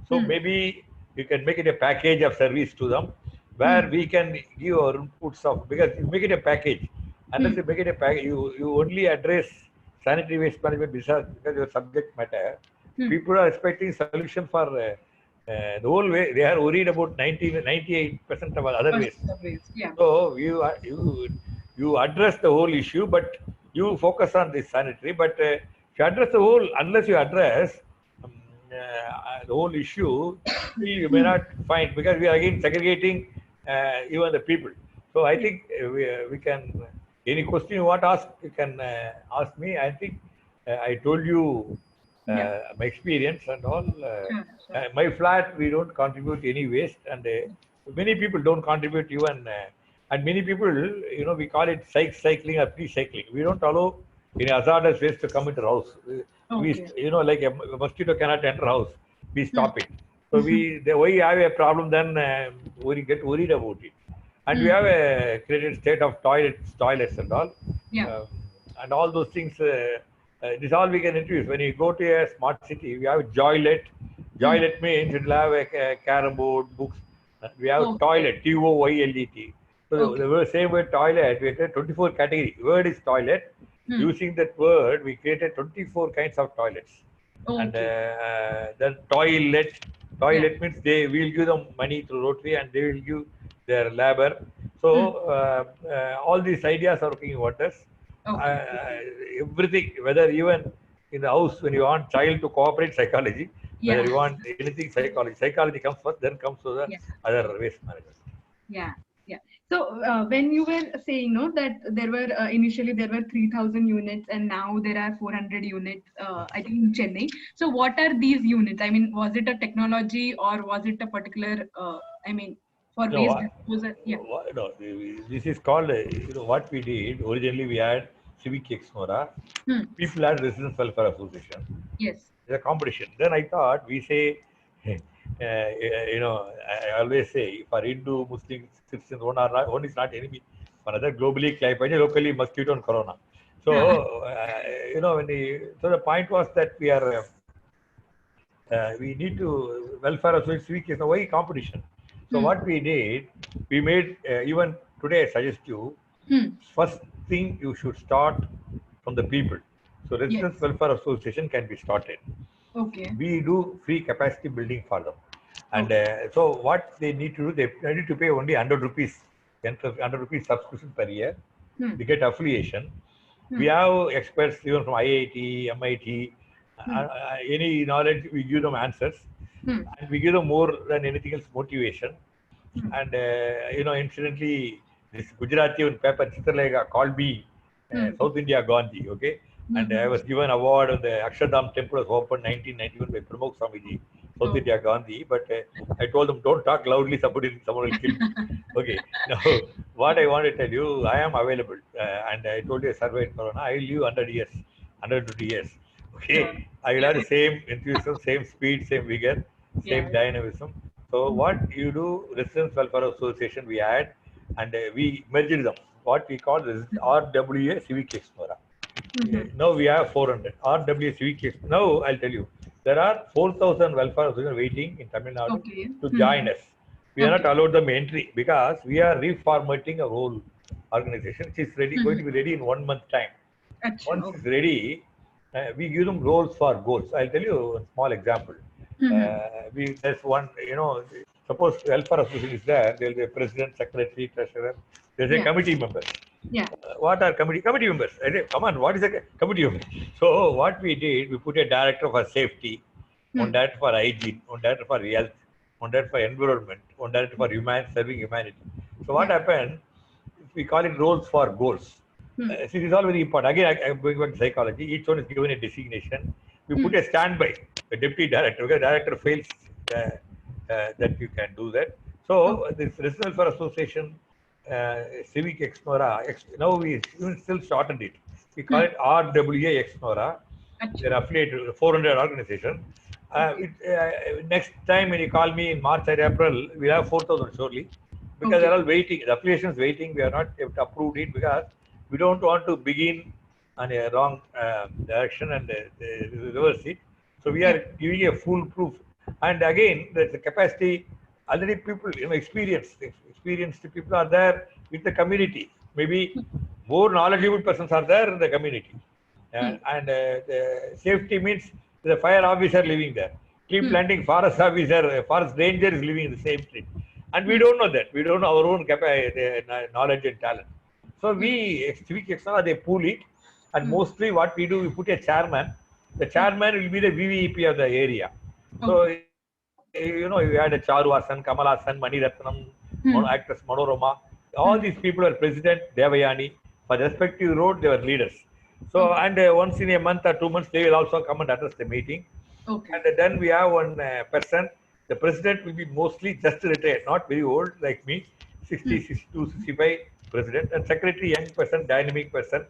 So Hmm. maybe you can make it a package of service to them where Hmm. we can give our inputs of because you make it a package. Unless Hmm. you make it a package, you only address sanitary waste management because your subject matter. Hmm. People are expecting solution for the whole way. They are worried about 98% of other First waste. surveys. Yeah. So you address the whole issue, but you focus on this sanitary. But if you address the whole, unless you address the whole issue, still you may Hmm. not find because we are again segregating even the people. So I Yeah. think we can. Any question you want to ask, you can ask me. I think I told you Yeah. my experience and all. Sure. Sure. My flat, we don't contribute any waste, and many people don't contribute even. And many people, we call it cycling or pre-cycling. We don't allow any hazardous waste to come into the house. Okay. Like a mosquito cannot enter house. We Hmm. stop it. So why you have a problem, then we get worried about it. And we Hmm. have a created state of toilets and all, Yeah. um, and all those things. This all we can introduce. When you go to a smart city, we have Joylet. Hmm. Joylet means it will have a carom board, books. We have Okay. toilet, Toilet. So Okay. the same word toilet, we created 24 category. Word is toilet. Hmm. Using that word, we created 24 kinds of toilets. And Okay. then toilet, Yeah. toilet means they will give them money through Rotary and they will give their labor. So Hmm. all these ideas are working wonders. Okay. Uh, Everything, whether even in the house when you want child to cooperate, psychology, whether Yeah. you want anything, psychology comes first, then comes to the Yeah. other waste management. Yeah. Yeah. So when you were saying no that there were initially there were 3,000 units and now there are 400 units, I think in Chennai. So what are these units? I mean, was it a technology or was it a particular? I mean, for No, waste disposal? Yeah. no, this is called, what we did originally, we had Civic Exmora, Hmm. people had Residence Welfare Association. Yes. It's a competition. Then I thought, we say, I always say, for Hindu, Muslim, Christians, one is not enemy. another globally, locally mosquito and corona. So, Yeah. so the point was that we need to welfare of civic is a very competition. So Hmm. what we did, we made even today. I suggest you Hmm. first thing you should start from the people. So residence Yes. welfare association can be started. Okay. We do free capacity building for them, and Okay. so what they need to do, they need to pay only 100 rupees, 100 rupees subscription per year. Hmm. They get affiliation. We Hmm. have experts even from IIT, MIT, Hmm. any knowledge, we give them answers, Hmm. and we give them more than anything else motivation. Hmm. And incidentally, this Gujarati on paper, Chitralega called me Hmm. South India Gandhi, okay? Hmm. And I Hmm. was given award on the Akshardham temple was opened 1991 by Pramukh Swamiji, South Oh. India Gandhi. But I told them, don't talk loudly, someone will kill me. Okay. Now, what I want to tell you, I am available. And I told you I survived Corona. I will live 100 years, 150 years. Sure. Okay. I will Yeah. have the same enthusiasm, same speed, same vigor, Yeah. same dynamism. So Hmm. what you do, Residence Welfare Association, we add and we merged them. What we call this RWA Civic Explorer. Hmm. Now we have 400 RWA Civic Explorer. Now I'll tell you, there are 4,000 welfare associations waiting in Tamil Nadu Okay. to join Hmm. us. We are not Okay. allowed them entry because we are reformatting a whole organization which is ready, going Hmm. to be ready in 1 month time. Acha. Once it's Okay. ready, we give them roles for goals. I'll tell you a small example. Hmm. There's one, suppose welfare association is there, there will be a president, secretary, treasurer, there's a Yeah. committee member. Yeah. What are committee members? I say, come on, what is a committee member? So what we did, we put a director for safety, one Hmm. director for hygiene, one director for health, one director for environment, one director for serving humanity. So what Yeah. happened? We call it roles for goals. Hmm. See, this is all very important. Again, I'm going back to psychology. Each one is given a designation. We put Hmm. a standby, a deputy director. Because director fails, that you can do that. So Okay. this Residential for Association, Civic Exnora, now we even still shortened it. We call Hmm. it RWA Exnora. They're Acha. affiliated with 400 organization. Okay. Next time when you call me in March or April, we'll have 4,000 surely because they're Okay. all waiting. The application is waiting. We are not yet approved it because we don't want to begin on a wrong direction and reverse it. So we Yeah. are giving a foolproof. And again, there's a capacity. Already people, experienced people are there with the community. Maybe more knowledgeable persons are there in the community. Hmm. And the safety means the fire officer living there. Tree Hmm. planting forest officer, forest ranger is living in the same street. And we Hmm. don't know that. We don't know our own knowledge and talent. So Hmm. civic extra, they pool it. And Hmm. mostly what we do, we put a chairman. The Hmm. chairman will be the VVEP of the area. So, Okay. you had a Charu Hasan, Kamal Hasan, Mani Ratnam, Hmm. actress Manorama. All these Hmm. people were president, Devayani. For the respective road, they were leaders. So, Okay. and once in a month or 2 months, they will also come and address the meeting. Okay. And then we have one person. The president will be mostly just retired, not very old like me, Hmm. 60, 62, 65 president. And secretary, young person, dynamic person.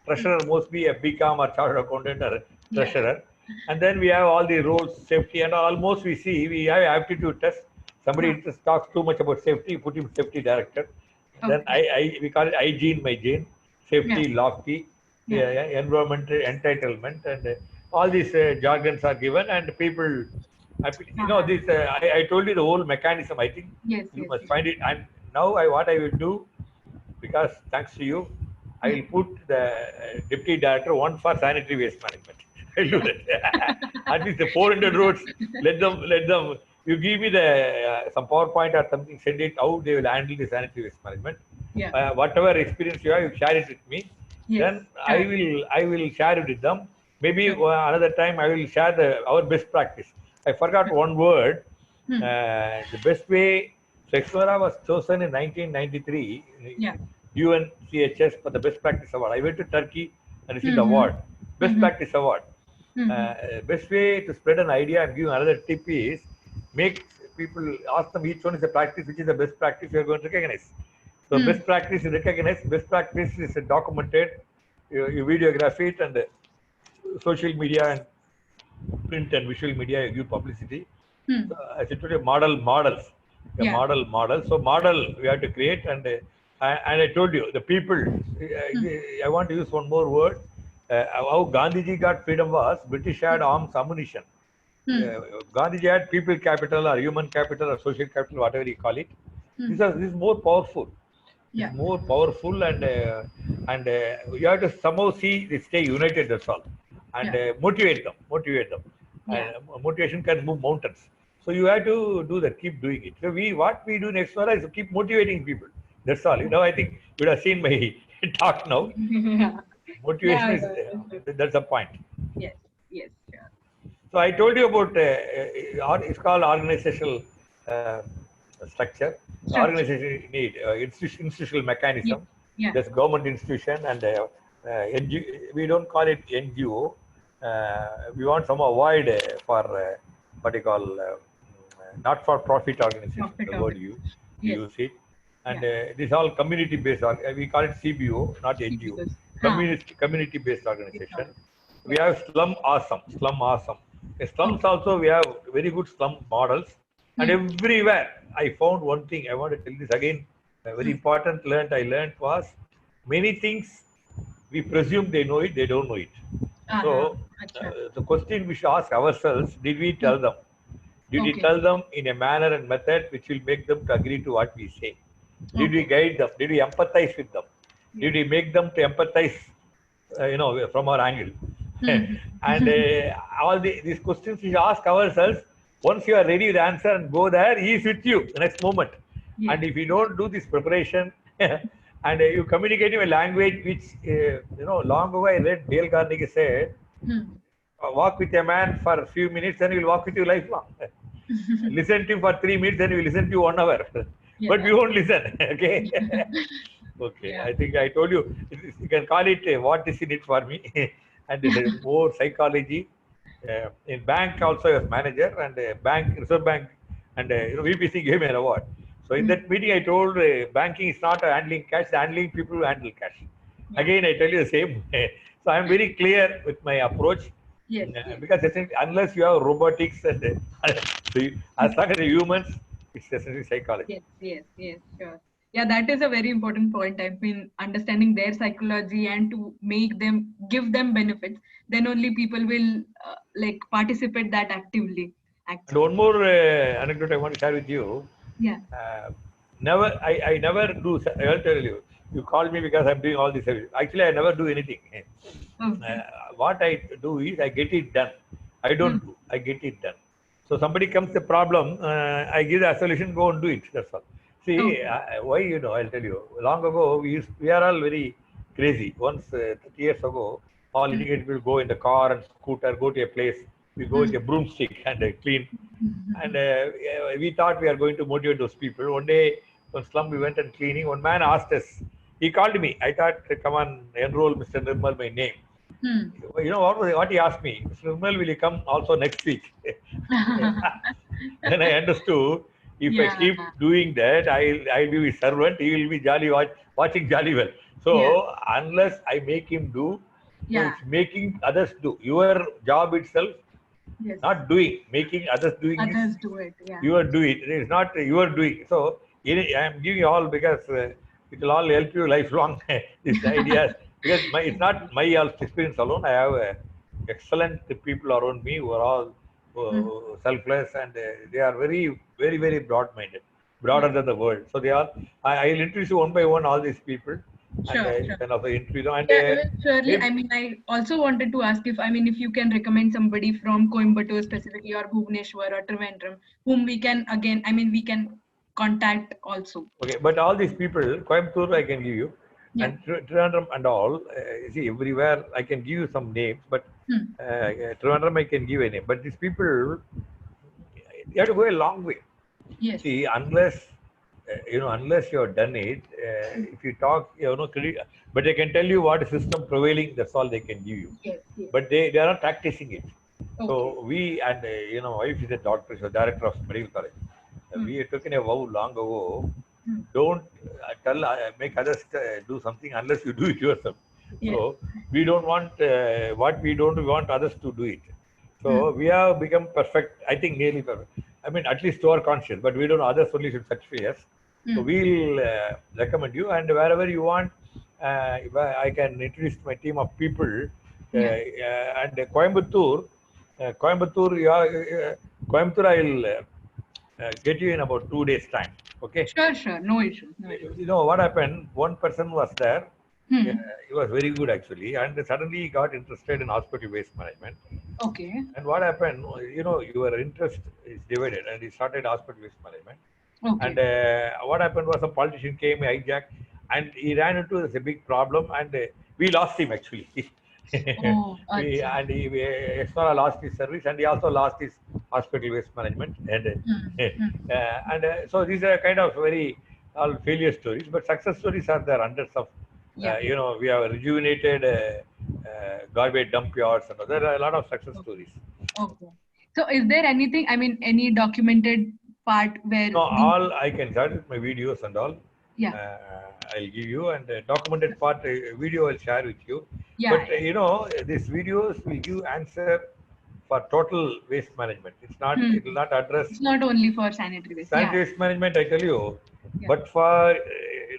Hmm. Treasurer, mostly a BCom or chartered accountant or Yeah. treasurer. And then we have all the roles, safety, and almost we see we have aptitude test. Huh. Somebody talks too much about safety, put him safety director. Then Okay. we call it hygiene, my gene, Yeah. safety, lofty, Yeah. environmental entitlement, and all these jargons are given, and people, Uh-huh. this. I told you the whole mechanism. I think Yes. you Yes. must Yes. find it. And now, what I will do, because thanks to you, I Hmm. will put the deputy director one for sanitary waste management. I'll do that. At least the 400 roads, let them. You give me the some PowerPoint or something, send it how they will handle the sanitary waste management. Yeah. Whatever experience you have, you share it with me. Yes. Then Sure. I will share it with them. Maybe Sure. another time I will share our best practice. I forgot one word. Hmm. The best way. So Explora was chosen in 1993 Yeah. UNCHS for the best practice award. I went to Turkey and received the Mm-hmm. award. Best Mm-hmm. practice award. Mm-hmm. Best way to spread an idea and give another tip is make people ask them each one is a practice which is the best practice you are going to recognize. So Hmm. best practice is recognized. Best practice is documented. You videograph it and social media and print and visual media give publicity. Hmm. So, as I told you, models, a Yeah. model. So model we have to create and And I told you, the people, I want to use one more word. How Gandhiji got freedom was British had arms ammunition. Hmm. Gandhiji had people capital or human capital or social capital, whatever you call it. Hmm. This is more powerful. This Yeah. is more powerful, and you have to somehow see they stay united. That's all, and Yeah. motivate them, and Yeah. motivation can move mountains. So you have to do that. Keep doing it. So what we do next one is to keep motivating people. That's all. I think you would have seen my talk now. Yeah. Motivation Yeah. is Yeah. Understood. that's the point. Yes. Yes. Sure. So I told you about it's called organizational uh, structure. The Structure. organization need institutional Yeah. mechanism. Yeah. There's government institution and NGO. We don't call it NGO. We want some avoid for what you call not-for-profit organization. Profit The word organization. we Yes. use it, and Yeah. this all community-based. We call it CBO, not NGO. CBOs. Huh. Community-based Yes. organization. We Yeah. have slum awesome, slum awesome. In slums Okay. also we have very good slum models, and Hmm. everywhere I found one thing. I want to tell this again. A very Hmm. important I learned was many things we presume they know it, they don't know it. Uh-huh. So Acha. the question we should ask ourselves: did we Hmm. tell them? Did we Okay. tell them in a manner and method which will make them to agree to what we say? Did we Okay. guide them? Did we empathize with them? Did Yes. we make them to empathize, from our angle? Hmm. And these questions we ask ourselves. Once you are ready to answer and go there, he is with you the next moment. Yes. And if you don't do this preparation, and you communicate in a language which, long ago I read Dale Carnegie said, Hmm. walk with a man for a few minutes, and he will walk with you lifelong. Listen to him for 3 minutes, then he will listen to you 1 hour. But Yeah. we won't listen. Okay. Okay, Yeah. I think I told you, you can call it what is in it for me. And there's more psychology. In bank also as manager, and bank, Reserve Bank, and VPC gave me an award. So in Hmm. that meeting I told, banking is not handling cash, handling people who handle cash. Yeah. Again I tell you the same. So I'm very clear with my approach. Yes. Yes. Because unless you have robotics and so as long as the humans, it's essentially psychology. Yes, yes, yes, sure. Yeah, that is a very important point. I mean, understanding their psychology and to make them give them benefits, then only people will like participate that actively. And Actually, one more anecdote I want to share with you. yeah. Uh, I never do. I'll tell you. You called me because I'm doing all this. Actually, I never do anything. Uh, Okay. what I do is I get it done. I Hmm. don't do. I get it done. So somebody comes the problem, I give the solution. Go and do it. That's all. See, Okay. why, I'll tell you. Long ago, we are all very crazy. Once 30 years ago, all Hmm. educated people go in the car and scooter, go to a place. We go with Hmm. a broomstick and clean. And we thought we are going to motivate those people. One day, one slum, we went and cleaning. One man asked us. He called me. I thought, come on, enroll Mr. Nirmal, my name. Hmm. You know what he asked me? Mr. Nirmal, will you come also next week? Then I understood. If I Yeah. keep doing that, I'll be his servant. He will be watching jolly well. Yeah. So unless I make him do, so Yeah. it's making others do. Your job itself, Yes. not doing, making others doing is Others do it. Yeah. you are doing. It is not you are doing. So I am giving you all because it will all help you lifelong. These ideas, because it's not my experience alone. I have excellent people around me who are all Hmm. selfless, and they are very, very, very broad-minded, broader Yeah. than the world. So they are. I will introduce you one by one all these people, and Sure. you Sure. can also interview them. And Yeah, surely. I maybe mean, I also wanted to ask if you can recommend somebody from Coimbatore specifically or Bhubaneswar or Trivandrum, whom we can again, we can contact also. okay, but all these people, Coimbatore, I can give you, Yeah. and Trivandrum and all. You see, everywhere I can give you some names, but Hmm. Trivandrum I can give a name. But these people, you have to go a long way. Yes. See, unless you have done it, Hmm. if you talk, but they can tell you what system prevailing. That's all they can give you. Yes. Yes. But they are not practicing it. Okay. So we and wife is a doctor, so director of medical college. Hmm. We took in a vow long ago. Hmm. Don't make others do something unless you do it yourself. Yes. So we don't want what we don't want others to do it. Hmm. So we have become perfect. I think nearly perfect. I mean, at least to our conscience, but we don't know others only should certify us. So we'll recommend you, and wherever you want, I can introduce my team of people. Yeah. And Coimbatore, Coimbatore, I'll get you in about 2 days' time. Okay. Sure, sure. No issue. No issue. You know what happened? One person was there. Hmm. He was very good actually, and suddenly he got interested in hospital waste management. Okay. And what happened? Your interest is divided, and he started hospital waste management. And Okay. what happened was a politician came, hijacked, and he ran into this a big problem, and we lost him actually. Oh, acha. Extra lost his service, and he also lost his hospital waste management, and Hmm. Hmm. so these are kind of very all failure stories, but success stories are there hundreds of. Yeah. We have rejuvenated garbage dump yards, and there are a lot of success Okay. stories. Okay. So, is there anything? I mean, any documented part where No, the all I can share with my videos and all. yeah, Uh, I'll give you, and documented part video I'll share with you. yeah, But yeah. these videos will give answer for total waste management. It's not. Hmm. It will not address It's not only for sanitary waste. Yeah. sanitary waste management. I tell you, Yeah. but for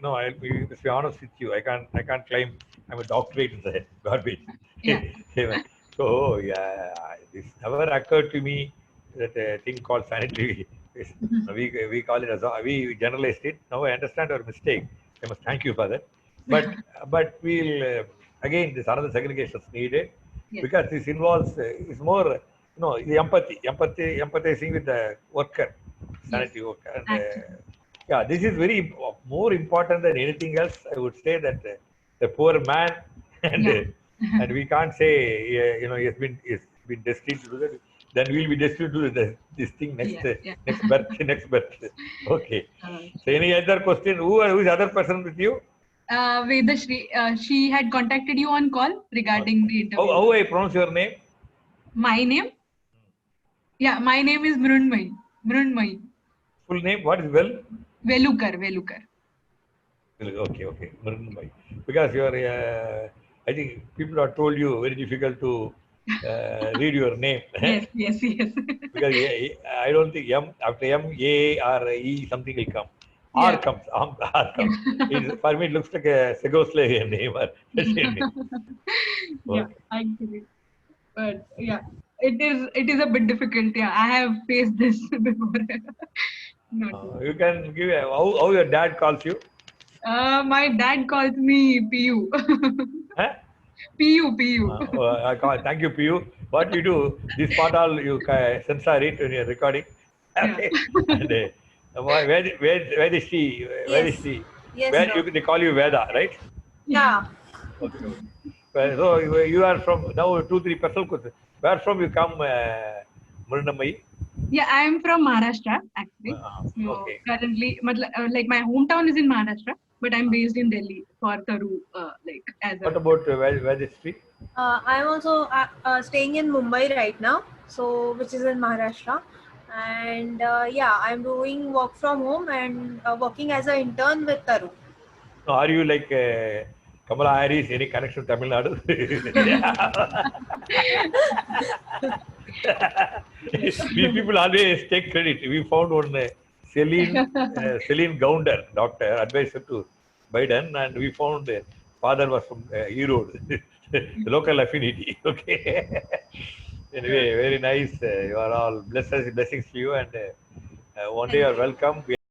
I'll be honest with you. I can't claim I'm a doctorate in the garbage. Yeah. So yeah, this never occurred to me that thing called sanitary. We call it as we generalized it. Now I understand our mistake. I must thank you for that. But we'll again this another segregation is needed Yes. because this involves is more the empathizing with the worker, Yes. sanitary worker, and Actually. yeah, this is very more important than anything else. I would say that the poor man and Yeah. and we can't say he's been destined to do that. Then we'll be destined to do this thing next Yeah. Yeah. next birth next birth. Okay. So Okay. any other question? Who is other person with you? Vedashri, she had contacted you on call regarding the How, interview. how I pronounce your name? My name? Yeah, my name is Mrunmai. Mrunmai. Full name? What is well? Velukar. Velukar. Okay, okay. Mrunmai. Because you are, I think people have told you very difficult to read your name. Yes, yes, yes. Because I don't think M after M A or E something will come. R Yeah. comes. R Yeah. comes. For me, it looks like a Czechoslovakian name or Russian name. Yeah, Okay. actually. But yeah, it is a bit difficult. Yeah, I have faced this before. Not to. You can give how your dad calls you. My dad calls me PU. Huh? PU, PU. Thank you, Piyu. What you do, this part all you censor it when you're recording. Yeah. Okay. And where is she? Where is Yes, she? yes, Where sir. they call you Veda, right? Yeah. Yeah, Okay. Okay. Well, so you are from now 2-3 person. Where from you come, Murnamai? Yeah, I'm from Maharashtra actually. So Okay. currently, like my hometown is in Maharashtra, but I'm based in Delhi for Taru, like as What a about where is she? I'm also staying in Mumbai right now, so which is in Maharashtra, and yeah, I'm doing work from home and working as an intern with Taru. No, are you like Kamala Harris? Any connection to Tamil Nadu? These people always take credit. We found one Celine Gounder, doctor, advisor to Biden, and we found father was from Erode, the local affinity. Okay. Anyway, very nice. You are all blessings to you, and one day you Thank are you. welcome. We